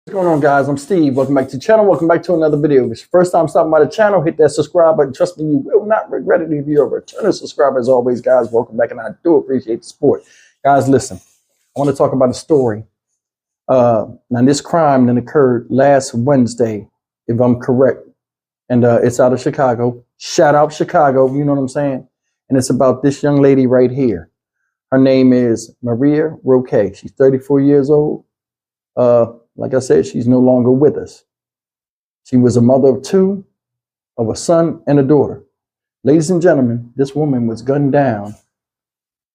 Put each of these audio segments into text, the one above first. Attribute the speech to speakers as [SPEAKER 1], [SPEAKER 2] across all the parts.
[SPEAKER 1] What's going on, guys? I'm Steve. Welcome back to the channel. Welcome back to another video. If it's your first time stopping by the channel, hit that subscribe button. Trust me, you will not regret it if you're a returning subscriber. As always, guys, welcome back, and I do appreciate the support. Guys, listen, I want to talk about a story. Now, this crime that occurred last Wednesday, if I'm correct, and it's out of Chicago. Shout out Chicago, you know what I'm saying? And it's about this young lady right here. Her name is Maria Roque. She's 34 years old. Like I said, she's no longer with us. She was a mother of two, of a son and a daughter. Ladies and gentlemen, this woman was gunned down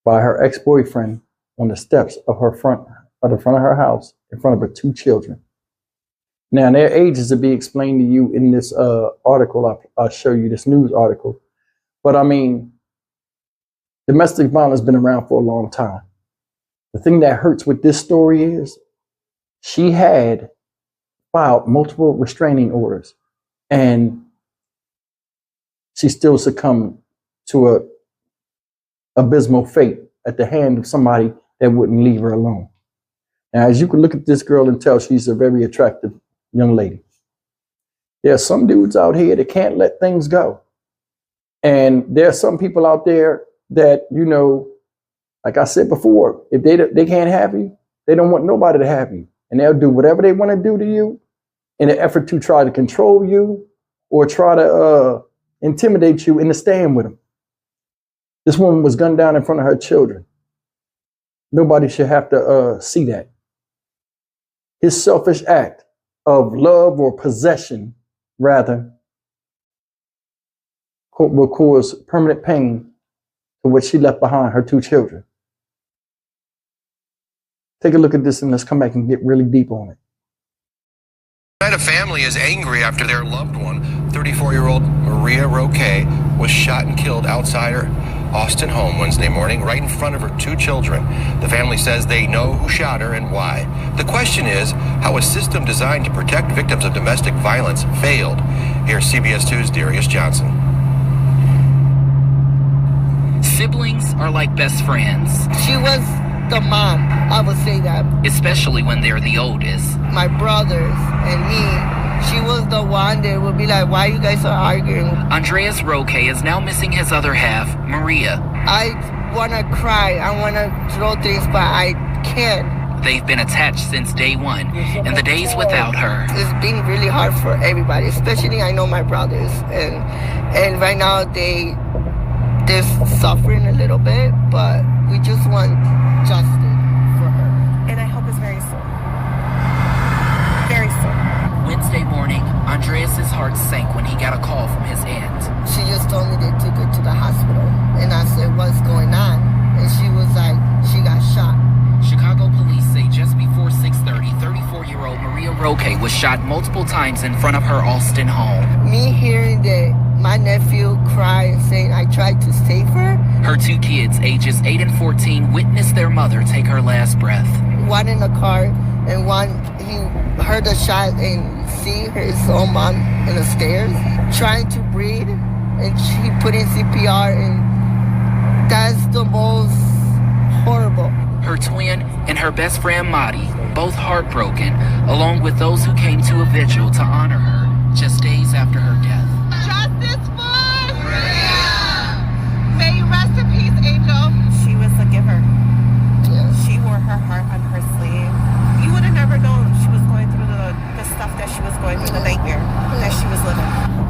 [SPEAKER 1] by her ex-boyfriend on the steps of the front of her house in front of her two children. Now, their ages will be explained to you in this article. I'll show you this news article. But I mean, domestic violence has been around for a long time. The thing that hurts with this story is she had filed multiple restraining orders, and she still succumbed to a abysmal fate at the hand of somebody that wouldn't leave her alone. Now, as you can look at this girl and tell, she's a very attractive young lady. There are some dudes out here that can't let things go. And there are some people out there that, you know, like I said before, if they can't have you, they don't want nobody to have you. And they'll do whatever they want to do to you in an effort to try to control you or try to intimidate you into staying with them. This woman was gunned down in front of her children. Nobody should have to see that. His selfish act of love or possession, rather, will cause permanent pain to what she left behind, her two children. Take a look at this and let's come back and get really deep on it.
[SPEAKER 2] A family is angry after their loved one, 34-year-old Maria Roque, was shot and killed outside her Austin home Wednesday morning, right in front of her two children. The family says they know who shot her and why. The question is how a system designed to protect victims of domestic violence failed. Here's CBS 2's Darius Johnson.
[SPEAKER 3] Siblings are like best friends.
[SPEAKER 4] She was the mom, I would say that.
[SPEAKER 3] Especially when they're the oldest.
[SPEAKER 4] My brothers and me, she was the one that would be like, why you guys are arguing?
[SPEAKER 3] Andreas Roque is now missing his other half, Maria.
[SPEAKER 4] I want to cry, I want to throw things, but I can't.
[SPEAKER 3] They've been attached since day one, and the days without her.
[SPEAKER 4] It's been really hard for everybody, especially I know my brothers. And right now they're suffering a little bit, but we just want justice for her.
[SPEAKER 5] And I hope it's very soon. Very soon.
[SPEAKER 3] Wednesday morning, Andreas's heart sank when he got a call from his aunt.
[SPEAKER 4] She just told me they took her to the hospital. And I said, what's going on? And she was like, she got shot.
[SPEAKER 3] Chicago police say just before 6:30, 34-year-old Maria Roque was shot multiple times in front of her Austin home.
[SPEAKER 4] Me hearing that my nephew cry and saying I tried to save her.
[SPEAKER 3] Her two kids, ages 8 and 14, witnessed their mother take her last breath.
[SPEAKER 4] One in the car, and one, he heard a shot and see his own mom in the stairs, trying to breathe, and she put in CPR, and that's the most horrible.
[SPEAKER 3] Her twin and her best friend Madi, both heartbroken, along with those who came to a vigil to honor her just days after her death.
[SPEAKER 5] Justice for Maria! May you rest in peace, Angel. She was a giver.
[SPEAKER 4] Yeah.
[SPEAKER 5] She wore her heart on her sleeve. You would have never known she was going through the stuff that she was going through, the nightmare that she was living.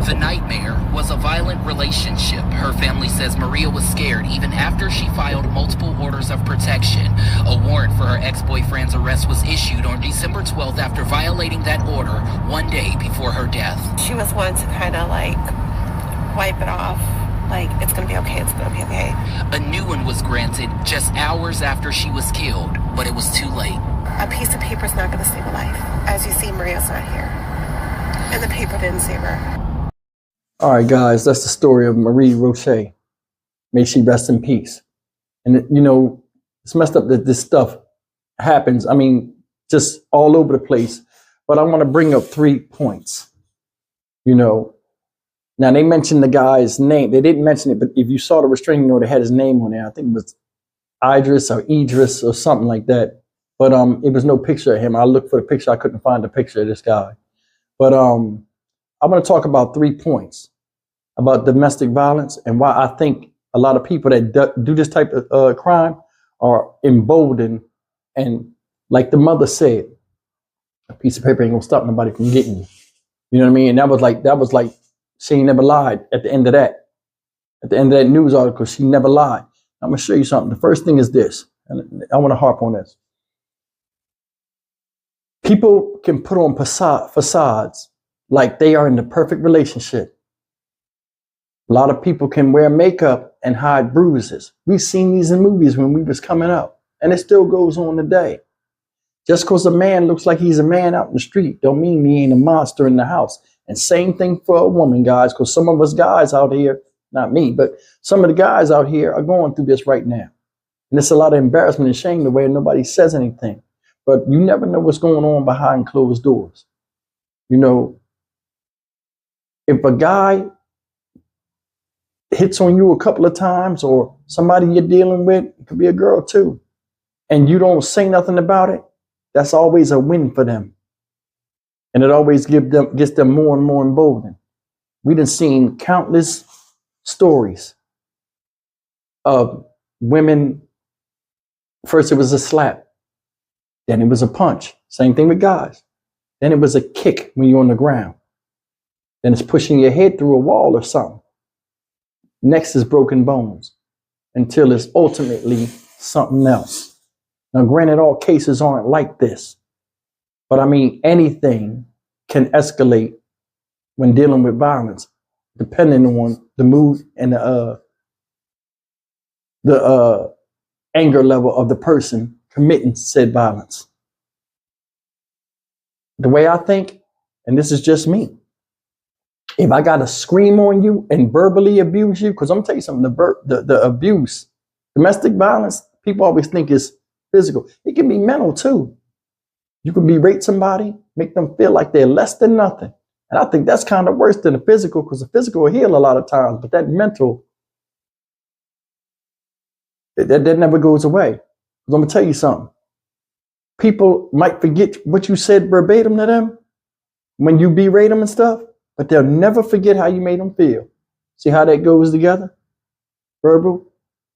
[SPEAKER 3] The nightmare was a violent relationship. Her family says Maria was scared even after she filed multiple orders of protection. A warrant for her ex-boyfriend's arrest was issued on December 12th after violating that order one day before her death.
[SPEAKER 5] She was one to kind of like wipe it off. Like, it's gonna be okay, it's gonna be okay.
[SPEAKER 3] A new one was granted just hours after she was killed, but it was too late.
[SPEAKER 5] A piece of paper is not gonna save a life. As you see, Maria's not here. And the paper didn't save her.
[SPEAKER 1] All right, guys, that's the story of Marie Roque. May she rest in peace. And, you know, it's messed up that this stuff happens. I mean, just all over the place. But I want to bring up 3 points. You know, now they mentioned the guy's name. They didn't mention it, but if you saw the restraining order, it had his name on there. I think it was Idris or something like that. But it was no picture of him. I looked for the picture. I couldn't find the picture of this guy. But I'm going to talk about 3 points about domestic violence and why I think a lot of people that do this type of crime are emboldened. And like the mother said, a piece of paper ain't gonna stop nobody from getting you. You know what I mean? And that was like she ain't never lied at the end of that. At the end of that news article, she never lied. I'm gonna show you something. The first thing is this, and I want to harp on this. People can put on facades like they are in the perfect relationship. A lot of people can wear makeup and hide bruises. We've seen these in movies when we was coming up, and it still goes on today. Just because a man looks like he's a man out in the street don't mean he ain't a monster in the house. And same thing for a woman, guys, because some of us guys out here, not me, but some of the guys out here are going through this right now. And it's a lot of embarrassment and shame the way nobody says anything. But you never know what's going on behind closed doors. You know, if a guy hits on you a couple of times, or somebody you're dealing with, it could be a girl too, and you don't say nothing about it, that's always a win for them. And it always gets them more and more emboldened. We done seen countless stories of women. First it was a slap, then it was a punch. Same thing with guys. Then it was a kick when you're on the ground. Then it's pushing your head through a wall or something. Next is broken bones, until it's ultimately something else. Now, granted, all cases aren't like this, but I mean, anything can escalate when dealing with violence, depending on the mood and the anger level of the person committing said violence. The way I think, and this is just me, if I got to scream on you and verbally abuse you, because I'm gonna tell you something, the abuse, domestic violence, people always think is physical. It can be mental too. You can berate somebody, make them feel like they're less than nothing. And I think that's kind of worse than the physical, because the physical will heal a lot of times, but that mental, that never goes away. Because I'm gonna tell you something. People might forget what you said verbatim to them when you berate them and stuff, but they'll never forget how you made them feel. See how that goes together? Verbal,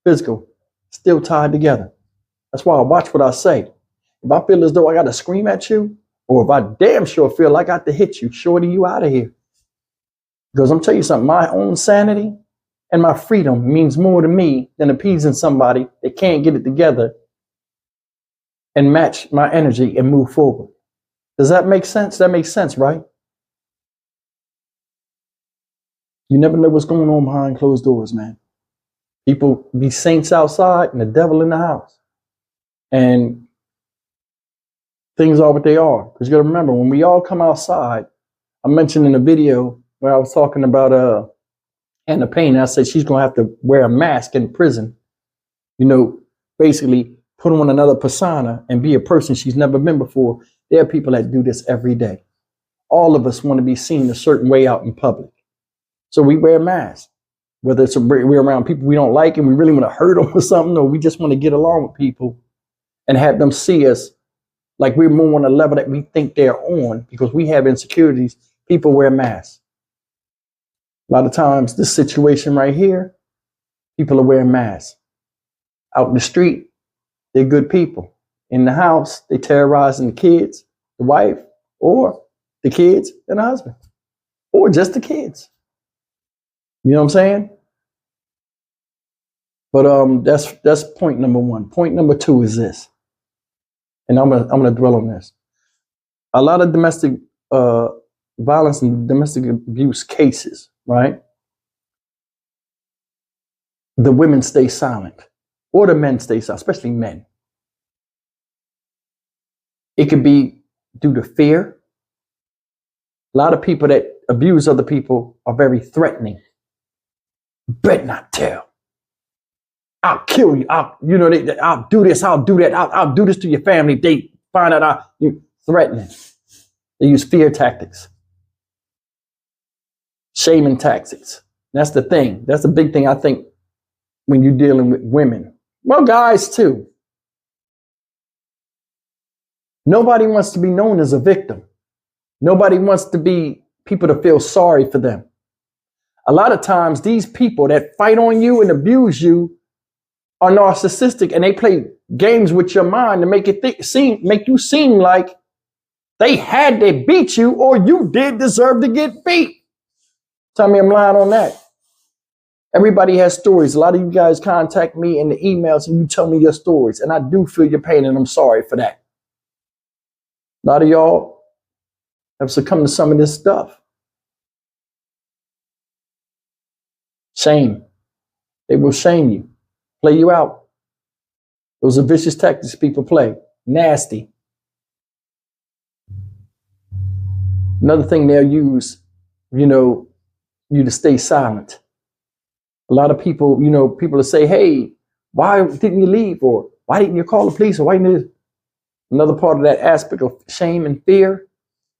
[SPEAKER 1] physical, still tied together. That's why I watch what I say. If I feel as though I got to scream at you, or if I damn sure feel like I got to hit you, shorty, you out of here. Because I'm telling you something, my own sanity and my freedom means more to me than appeasing somebody that can't get it together and match my energy and move forward. Does that make sense? That makes sense, right? You never know what's going on behind closed doors, man. People be saints outside and the devil in the house. And things are what they are. Because you got to remember, when we all come outside, I mentioned in a video where I was talking about Anna Payne, I said she's going to have to wear a mask in prison. You know, basically put on another persona and be a person she's never been before. There are people that do this every day. All of us want to be seen a certain way out in public. So we wear masks, whether it's we're around people we don't like and we really want to hurt them or something, or we just want to get along with people and have them see us like we're more on a level that we think they're on because we have insecurities. People wear masks. A lot of times, this situation right here, people are wearing masks. Out in the street, they're good people. In the house, they terrorizing the kids, the wife, or the kids and the husband, or just the kids. You know what I'm saying? But that's point number one. Point number two is this, and I'm gonna dwell on this. A lot of domestic violence and domestic abuse cases, right? The women stay silent, or the men stay silent, especially men. It could be due to fear. A lot of people that abuse other people are very threatening. Bet not tell. I'll kill you. I'll do this. I'll do that. I'll do this to your family. They find out you threatening. They use fear tactics, shaming tactics. That's the thing. That's the big thing, I think, when you're dealing with women. Well, guys too. Nobody wants to be known as a victim. Nobody wants to be people to feel sorry for them. A lot of times these people that fight on you and abuse you are narcissistic, and they play games with your mind to make it make you seem like they had to beat you or you did deserve to get beat. Tell me I'm lying on that. Everybody has stories. A lot of you guys contact me in the emails and you tell me your stories, and I do feel your pain, and I'm sorry for that. A lot of y'all have succumbed to some of this stuff. Shame. They will shame you, play you out. Those are vicious tactics people play. Nasty. Another thing they'll use, you to stay silent. A lot of people, people will say, hey, why didn't you leave? Or why didn't you call the police? Or why didn't you? Another part of that aspect of shame and fear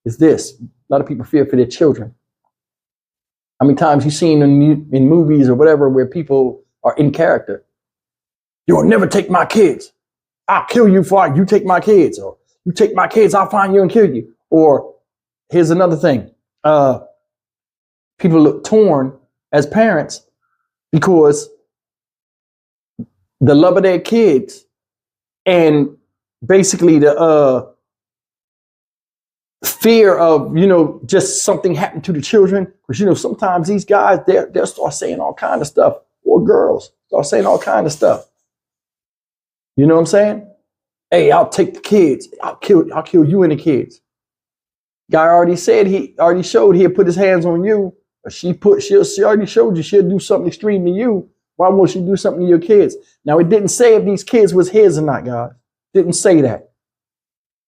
[SPEAKER 1] is this. A lot of people fear for their children. How many times you've seen in movies or whatever where people are in character? You'll never take my kids. I'll kill you before you take my kids. Or you take my kids, I'll find you and kill you. Or here's another thing. People look torn as parents because the love of their kids and basically the fear of, just something happened to the children. Because, sometimes these guys, they'll start saying all kind of stuff. Or girls start saying all kind of stuff. You know what I'm saying? Hey, I'll take the kids. I'll kill you and the kids. Guy already said he already showed he'll put his hands on you. She already showed you she'll do something extreme to you. Why won't she do something to your kids? Now, it didn't say if these kids was his or not, guys. Didn't say that.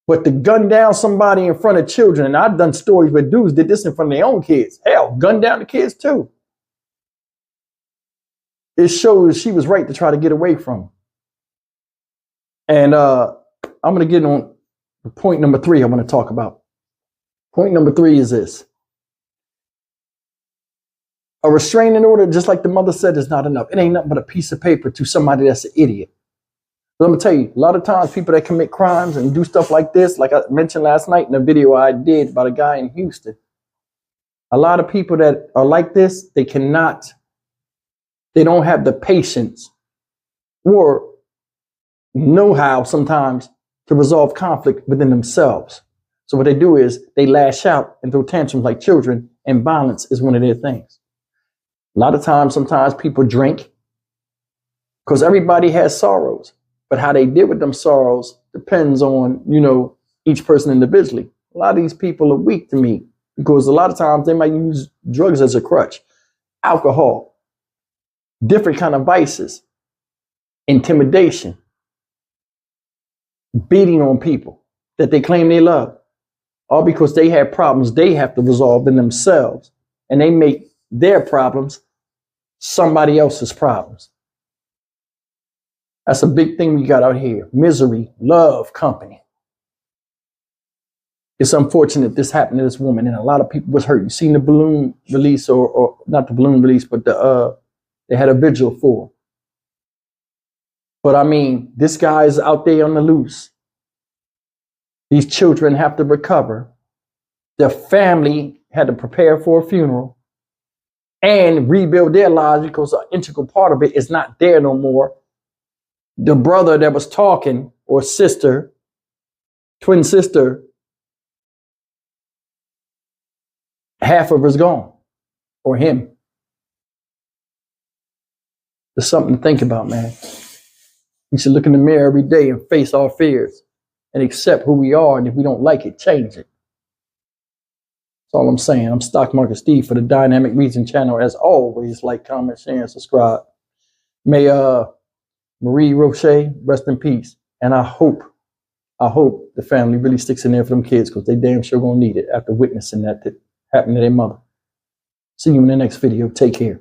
[SPEAKER 1] But to gun down somebody in front of children, and I've done stories where dudes did this in front of their own kids. Hell, gun down the kids too. It shows she was right to try to get away from him. And I'm going to get on point number 3 I want to talk about. Point number 3 is this. A restraining order, just like the mother said, is not enough. It ain't nothing but a piece of paper to somebody that's an idiot. But I'm going to tell you, a lot of times people that commit crimes and do stuff like this, like I mentioned last night in a video I did about a guy in Houston, a lot of people that are like this, they don't have the patience or know-how sometimes to resolve conflict within themselves. So what they do is they lash out and throw tantrums like children, and violence is one of their things. A lot of times, sometimes people drink because everybody has sorrows, but how they deal with them sorrows depends on, each person individually. A lot of these people are weak to me because a lot of times they might use drugs as a crutch, alcohol, different kind of vices, intimidation, beating on people that they claim they love, all because they have problems they have to resolve in themselves, and they make their problems somebody else's problems. That's a big thing we got out here. Misery, love, company. It's unfortunate this happened to this woman, and a lot of people was hurt. You seen the balloon release, or not the balloon release, but they had a vigil for. But I mean, this guy is out there on the loose. These children have to recover. Their family had to prepare for a funeral and rebuild their lives because an integral part of it is not there no more. The brother that was talking, or sister, twin sister, half of her's gone, or him. There's something to think about, man. We should look in the mirror every day and face our fears and accept who we are. And if we don't like it, change it. That's all I'm saying. I'm Stock Market Steve for the Dynamic Reason channel. As always, like, comment, share, and subscribe. May Marie Roche rest in peace. And I hope the family really sticks in there for them kids, because they damn sure gonna need it after witnessing that happen to their mother. See you in the next video. Take care.